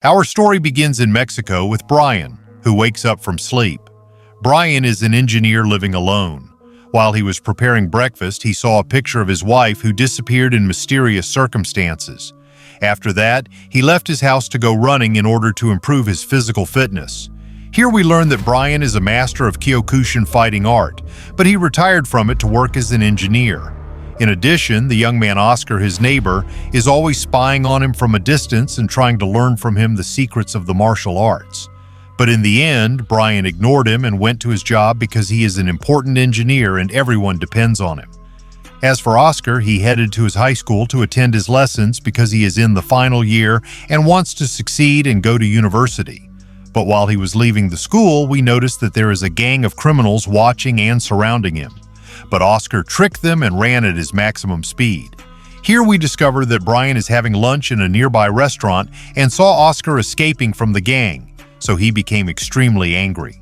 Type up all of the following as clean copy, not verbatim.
Our story begins in Mexico with Brian, who wakes up from sleep. Brian is an engineer living alone. While he was preparing breakfast, he saw a picture of his wife who disappeared in mysterious circumstances. After that, he left his house to go running in order to improve his physical fitness. Here we learn that Brian is a master of Kyokushin fighting art, but he retired from it to work as an engineer. In addition, the young man Oscar, his neighbor, is always spying on him from a distance and trying to learn from him the secrets of the martial arts. But in the end, Brian ignored him and went to his job because he is an important engineer and everyone depends on him. As for Oscar, he headed to his high school to attend his lessons because he is in the final year and wants to succeed and go to university. But while he was leaving the school, we noticed that there is a gang of criminals watching and surrounding him. But Oscar tricked them and ran at his maximum speed. Here we discover that Brian is having lunch in a nearby restaurant and saw Oscar escaping from the gang, so he became extremely angry.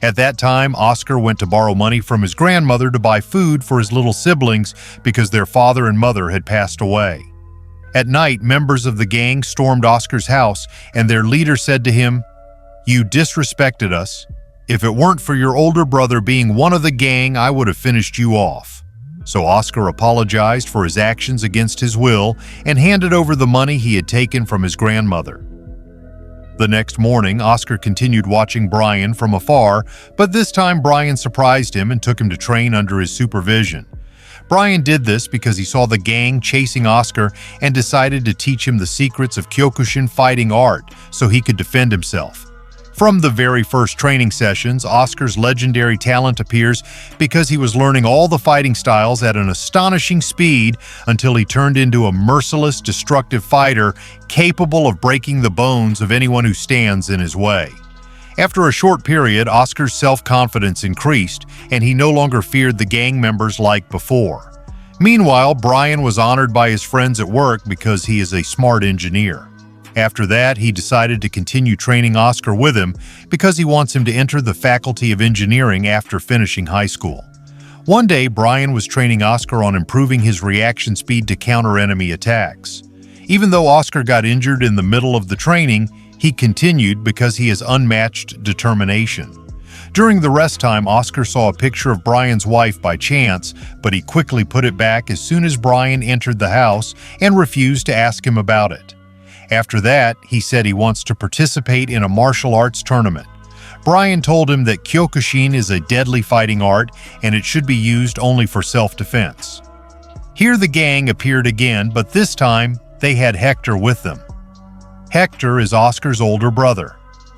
At that time, Oscar went to borrow money from his grandmother to buy food for his little siblings because their father and mother had passed away. At night, members of the gang stormed Oscar's house and their leader said to him, "You disrespected us. If it weren't for your older brother being one of the gang, I would have finished you off." So Oscar apologized for his actions against his will and handed over the money he had taken from his grandmother. The next morning, Oscar continued watching Brian from afar, but this time Brian surprised him and took him to train under his supervision. Brian did this because he saw the gang chasing Oscar and decided to teach him the secrets of Kyokushin fighting art so he could defend himself. From the very first training sessions, Oscar's legendary talent appears because he was learning all the fighting styles at an astonishing speed until he turned into a merciless, destructive fighter capable of breaking the bones of anyone who stands in his way. After a short period, Oscar's self-confidence increased, and he no longer feared the gang members like before. Meanwhile, Brian was honored by his friends at work because he is a smart engineer. After that, he decided to continue training Oscar with him because he wants him to enter the Faculty of Engineering after finishing high school. One day, Brian was training Oscar on improving his reaction speed to counter enemy attacks. Even though Oscar got injured in the middle of the training, he continued because he has unmatched determination. During the rest time, Oscar saw a picture of Brian's wife by chance, but he quickly put it back as soon as Brian entered the house and refused to ask him about it. After that, he said he wants to participate in a martial arts tournament. Brian told him that Kyokushin is a deadly fighting art and it should be used only for self-defense. Here the gang appeared again, but this time they had Hector with them. Hector is Oscar's older brother.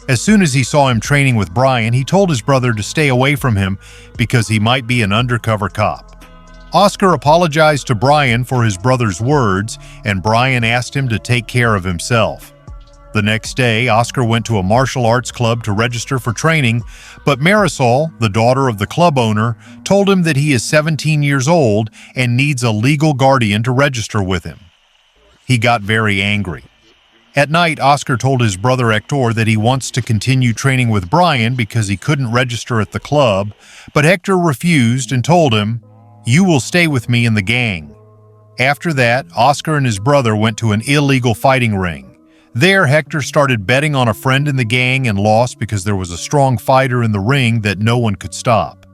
As soon as he saw him training with Brian, he told his brother to stay away from him because he might be an undercover cop. Oscar apologized to Brian for his brother's words, and Brian asked him to take care of himself. The next day, Oscar went to a martial arts club to register for training, but Marisol, the daughter of the club owner, told him that he is 17 years old and needs a legal guardian to register with him. He got very angry. At night, Oscar told his brother Hector that he wants to continue training with Brian because he couldn't register at the club, but Hector refused and told him, "You will stay with me in the gang." After that, Oscar and his brother went to an illegal fighting ring. There, Hector started betting on a friend in the gang and lost because there was a strong fighter in the ring that no one could stop.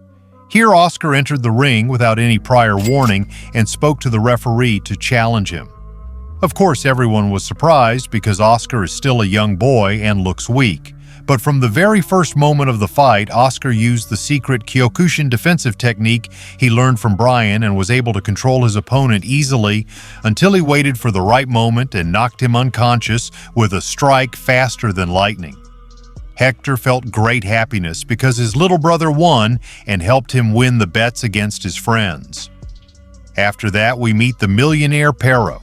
Here, Oscar entered the ring without any prior warning and spoke to the referee to challenge him. Of course, everyone was surprised because Oscar is still a young boy and looks weak. But from the very first moment of the fight, Oscar used the secret Kyokushin defensive technique he learned from Brian and was able to control his opponent easily until he waited for the right moment and knocked him unconscious with a strike faster than lightning. Hector felt great happiness because his little brother won and helped him win the bets against his friends. After that, we meet the millionaire Pero.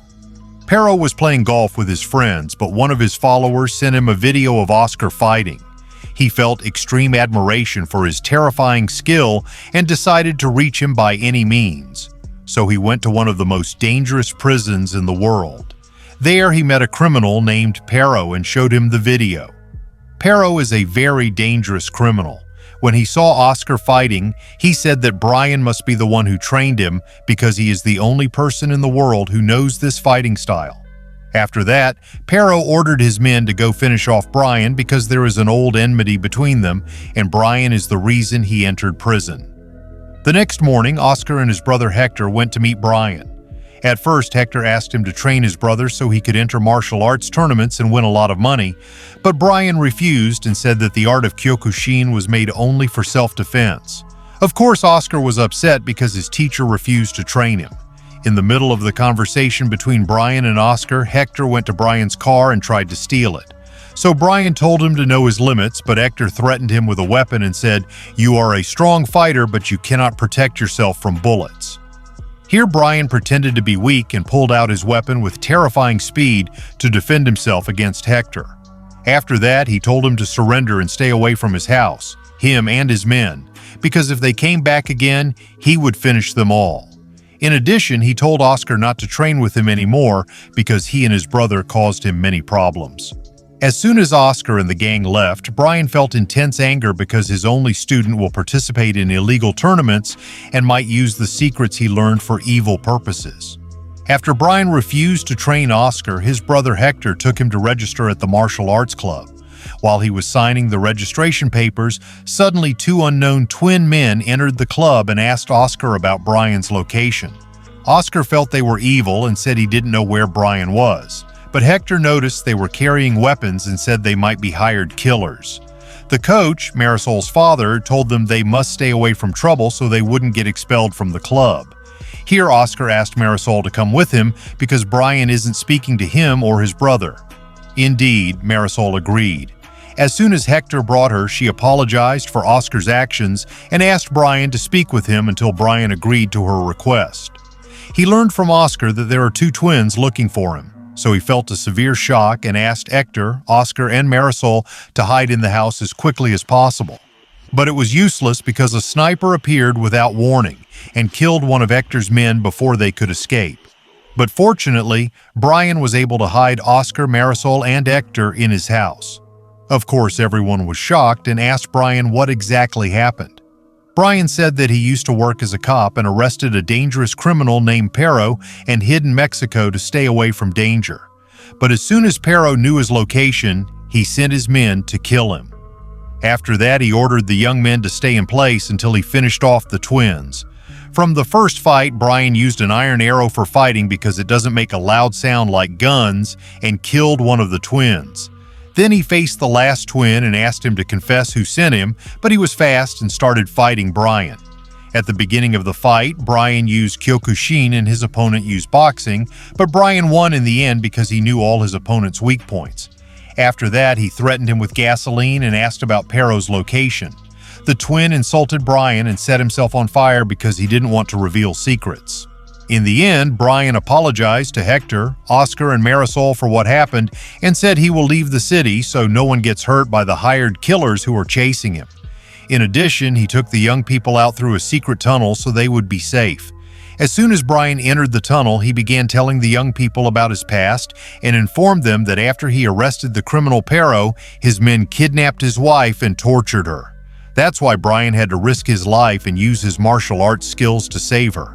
Pero was playing golf with his friends, but one of his followers sent him a video of Oscar fighting. He felt extreme admiration for his terrifying skill and decided to reach him by any means. So he went to one of the most dangerous prisons in the world. There he met a criminal named Pero and showed him the video. Pero is a very dangerous criminal. When he saw Oscar fighting, he said that Brian must be the one who trained him because he is the only person in the world who knows this fighting style. After that, Pero ordered his men to go finish off Bryant because there is an old enmity between them, and Bryant is the reason he entered prison. The next morning, Oscar and his brother Hector went to meet Bryant. At first, Hector asked him to train his brother so he could enter martial arts tournaments and win a lot of money, but Bryant refused and said that the art of Kyokushin was made only for self-defense. Of course, Oscar was upset because his teacher refused to train him. In the middle of the conversation between Bryant and Oscar, Hector went to Bryant's car and tried to steal it. So Bryant told him to know his limits, but Hector threatened him with a weapon and said, "You are a strong fighter, but you cannot protect yourself from bullets." Here Bryant pretended to be weak and pulled out his weapon with terrifying speed to defend himself against Hector. After that, he told him to surrender and stay away from his house, him and his men, because if they came back again, he would finish them all. In addition, he told Oscar not to train with him anymore because he and his brother caused him many problems. As soon as Oscar and the gang left, Bryant felt intense anger because his only student will participate in illegal tournaments and might use the secrets he learned for evil purposes. After Bryant refused to train Oscar, his brother Hector took him to register at the martial arts club. While he was signing the registration papers, suddenly two unknown twin men entered the club and asked Oscar about Bryant's location. Oscar felt they were evil and said he didn't know where Bryant was, but Hector noticed they were carrying weapons and said they might be hired killers. The coach, Marisol's father, told them they must stay away from trouble so they wouldn't get expelled from the club. Here Oscar asked Marisol to come with him because Bryant isn't speaking to him or his brother. Indeed, Marisol agreed. As soon as Hector brought her, she apologized for Oscar's actions and asked Bryant to speak with him until Bryant agreed to her request. He learned from Oscar that there are two twins looking for him, so he felt a severe shock and asked Hector, Oscar, and Marisol to hide in the house as quickly as possible. But it was useless because a sniper appeared without warning and killed one of Hector's men before they could escape. But fortunately, Bryant was able to hide Oscar, Marisol, and Hector in his house. Of course, everyone was shocked and asked Bryant what exactly happened. Bryant said that he used to work as a cop and arrested a dangerous criminal named Pero and hid in Mexico to stay away from danger. But as soon as Pero knew his location, he sent his men to kill him. After that, he ordered the young men to stay in place until he finished off the twins. From the first fight, Bryant used an iron arrow for fighting because it doesn't make a loud sound like guns and killed one of the twins. Then he faced the last twin and asked him to confess who sent him, but he was fast and started fighting Bryant. At the beginning of the fight, Bryant used Kyokushin and his opponent used boxing, but Bryant won in the end because he knew all his opponent's weak points. After that, he threatened him with gasoline and asked about Pero's location. The twin insulted Bryant and set himself on fire because he didn't want to reveal secrets. In the end, Bryant apologized to Hector, Oscar, and Marisol for what happened and said he will leave the city so no one gets hurt by the hired killers who are chasing him. In addition, he took the young people out through a secret tunnel so they would be safe. As soon as Bryant entered the tunnel, he began telling the young people about his past and informed them that after he arrested the criminal Pero, his men kidnapped his wife and tortured her. That's why Bryant had to risk his life and use his martial arts skills to save her.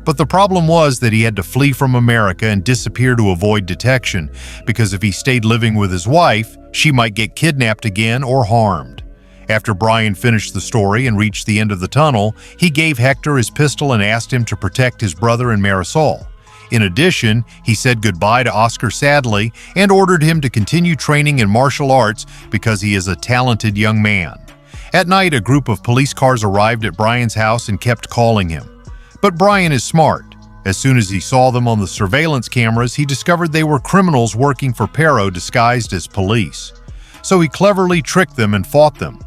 But the problem was that he had to flee from America and disappear to avoid detection, because if he stayed living with his wife, she might get kidnapped again or harmed. After Bryant finished the story and reached the end of the tunnel, he gave Hector his pistol and asked him to protect his brother and Marisol. In addition, he said goodbye to Oscar sadly and ordered him to continue training in martial arts because he is a talented young man. At night, a group of police cars arrived at Bryant's house and kept calling him. But Bryant is smart. As soon as he saw them on the surveillance cameras, he discovered they were criminals working for Pero disguised as police. So he cleverly tricked them and fought them.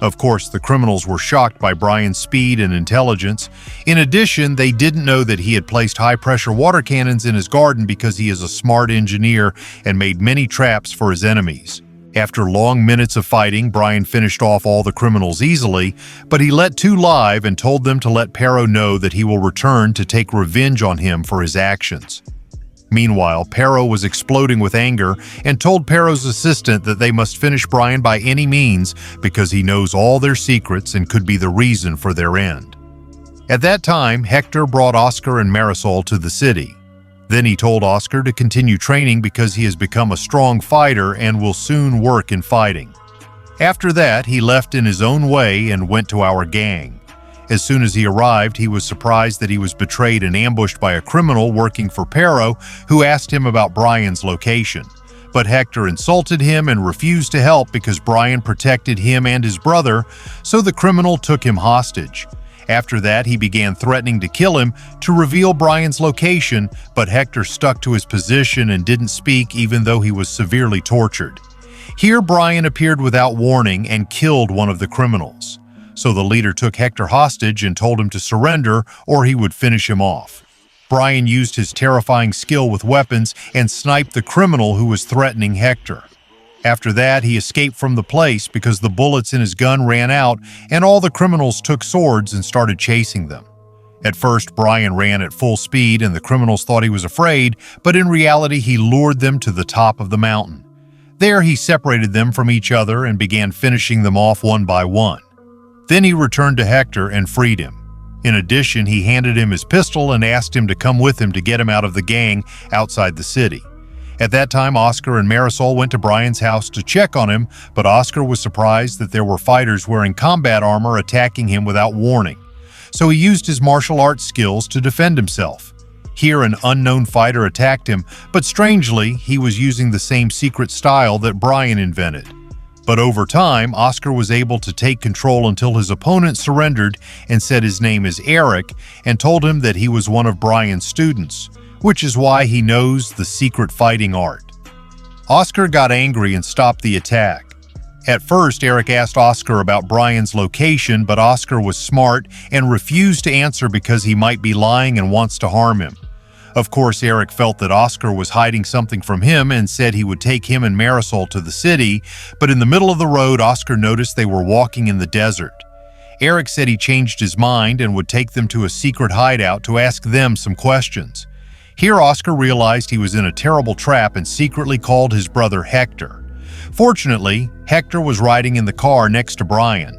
Of course, the criminals were shocked by Bryant's speed and intelligence. In addition, they didn't know that he had placed high-pressure water cannons in his garden because he is a smart engineer and made many traps for his enemies. After long minutes of fighting, Bryant finished off all the criminals easily, but he let two live and told them to let Pero know that he will return to take revenge on him for his actions. Meanwhile, Pero was exploding with anger and told Pero's assistant that they must finish Bryant by any means because he knows all their secrets and could be the reason for their end. At that time, Hector brought Oscar and Marisol to the city. Then he told Oscar to continue training because he has become a strong fighter and will soon work in fighting. After that, he left in his own way and went to our gang. As soon as he arrived, he was surprised that he was betrayed and ambushed by a criminal working for Pero who asked him about Brian's location. But Hector insulted him and refused to help because Bryant protected him and his brother, so the criminal took him hostage. After that, he began threatening to kill him to reveal Bryant's location, but Hector stuck to his position and didn't speak even though he was severely tortured. Here, Bryant appeared without warning and killed one of the criminals. So the leader took Hector hostage and told him to surrender or he would finish him off. Bryant used his terrifying skill with weapons and sniped the criminal who was threatening Hector. After that, he escaped from the place because the bullets in his gun ran out and all the criminals took swords and started chasing them. At first, Bryant ran at full speed and the criminals thought he was afraid, but in reality, he lured them to the top of the mountain. There, he separated them from each other and began finishing them off one by one. Then he returned to Hector and freed him. In addition, he handed him his pistol and asked him to come with him to get him out of the gang outside the city. At that time, Oscar and Marisol went to Brian's house to check on him, but Oscar was surprised that there were fighters wearing combat armor attacking him without warning. So he used his martial arts skills to defend himself. Here, an unknown fighter attacked him, but strangely, he was using the same secret style that Bryant invented. But over time, Oscar was able to take control until his opponent surrendered and said his name is Eric and told him that he was one of Bryant's students, which is why he knows the secret fighting art. Oscar got angry and stopped the attack. At first, Eric asked Oscar about Bryant's location, but Oscar was smart and refused to answer because he might be lying and wants to harm him. Of course, Eric felt that Oscar was hiding something from him and said he would take him and Marisol to the city, but in the middle of the road, Oscar noticed they were walking in the desert. Eric said he changed his mind and would take them to a secret hideout to ask them some questions. Here, Oscar realized he was in a terrible trap and secretly called his brother Hector. Fortunately, Hector was riding in the car next to Bryant.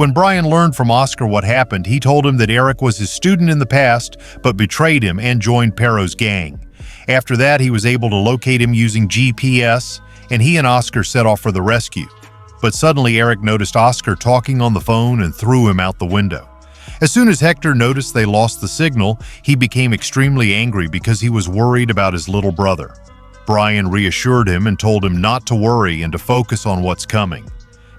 When Bryant learned from Oscar what happened, he told him that Eric was his student in the past, but betrayed him and joined Pero's gang. After that, he was able to locate him using GPS, and he and Oscar set off for the rescue. But suddenly, Eric noticed Oscar talking on the phone and threw him out the window. As soon as Hector noticed they lost the signal, he became extremely angry because he was worried about his little brother. Bryant reassured him and told him not to worry and to focus on what's coming.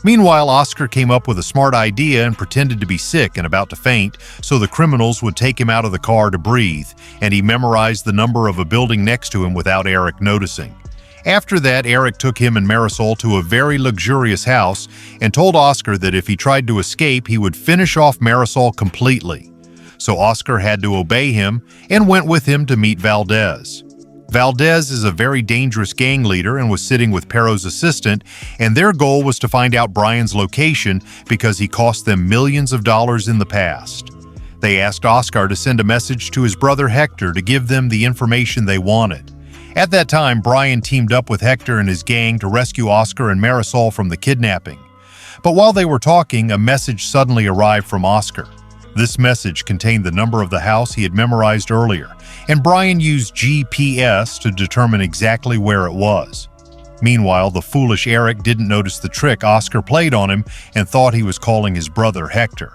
Meanwhile, Oscar came up with a smart idea and pretended to be sick and about to faint so the criminals would take him out of the car to breathe, and he memorized the number of a building next to him without Eric noticing. After that, Eric took him and Marisol to a very luxurious house and told Oscar that if he tried to escape, he would finish off Marisol completely. So Oscar had to obey him and went with him to meet Valdez. Valdez is a very dangerous gang leader and was sitting with Pero's assistant, and their goal was to find out Brian's location because he cost them millions of dollars in the past. They asked Oscar to send a message to his brother Hector to give them the information they wanted. At that time, Brian teamed up with Hector and his gang to rescue Oscar and Marisol from the kidnapping. But while they were talking, a message suddenly arrived from Oscar. This message contained the number of the house he had memorized earlier, and Brian used GPS to determine exactly where it was. Meanwhile, the foolish Eric didn't notice the trick Oscar played on him and thought he was calling his brother Hector.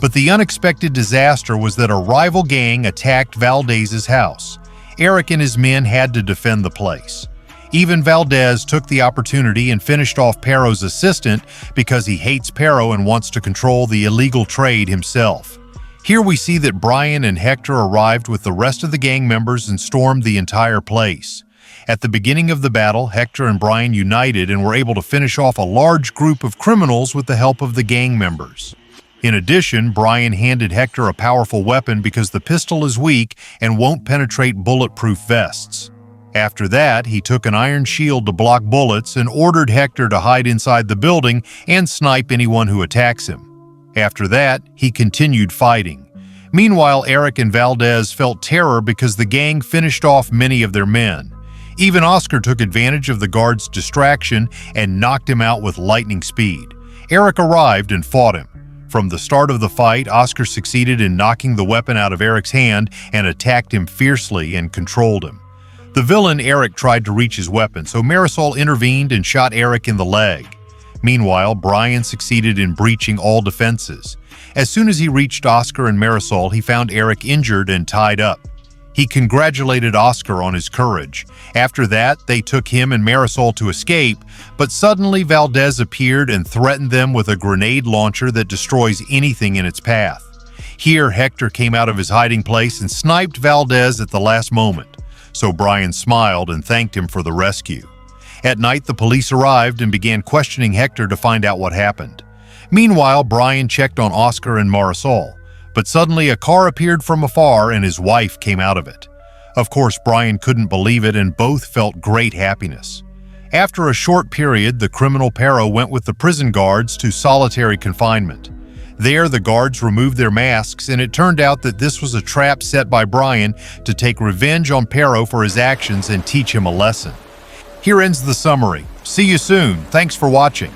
But the unexpected disaster was that a rival gang attacked Valdez's house. Eric and his men had to defend the place. Even Valdez took the opportunity and finished off Pero's assistant because he hates Pero and wants to control the illegal trade himself. Here we see that Brian and Hector arrived with the rest of the gang members and stormed the entire place. At the beginning of the battle, Hector and Brian united and were able to finish off a large group of criminals with the help of the gang members. In addition, Brian handed Hector a powerful weapon because the pistol is weak and won't penetrate bulletproof vests. After that, he took an iron shield to block bullets and ordered Hector to hide inside the building and snipe anyone who attacks him. After that, he continued fighting. Meanwhile, Eric and Valdez felt terror because the gang finished off many of their men. Even Oscar took advantage of the guard's distraction and knocked him out with lightning speed. Eric arrived and fought him. From the start of the fight, Oscar succeeded in knocking the weapon out of Eric's hand and attacked him fiercely and controlled him. The villain, Eric, tried to reach his weapon, so Marisol intervened and shot Eric in the leg. Meanwhile, Bryant succeeded in breaching all defenses. As soon as he reached Oscar and Marisol, he found Eric injured and tied up. He congratulated Oscar on his courage. After that, they took him and Marisol to escape, but suddenly Valdez appeared and threatened them with a grenade launcher that destroys anything in its path. Here, Hector came out of his hiding place and sniped Valdez at the last moment, so Brian smiled and thanked him for the rescue. At night, the police arrived and began questioning Hector to find out what happened. Meanwhile, Brian checked on Oscar and Marisol, but suddenly a car appeared from afar and his wife came out of it. Of course, Brian couldn't believe it and both felt great happiness. After a short period, the criminal pair went with the prison guards to solitary confinement. There, the guards removed their masks, and it turned out that this was a trap set by Brian to take revenge on Pero for his actions and teach him a lesson. Here ends the summary. See you soon. Thanks for watching.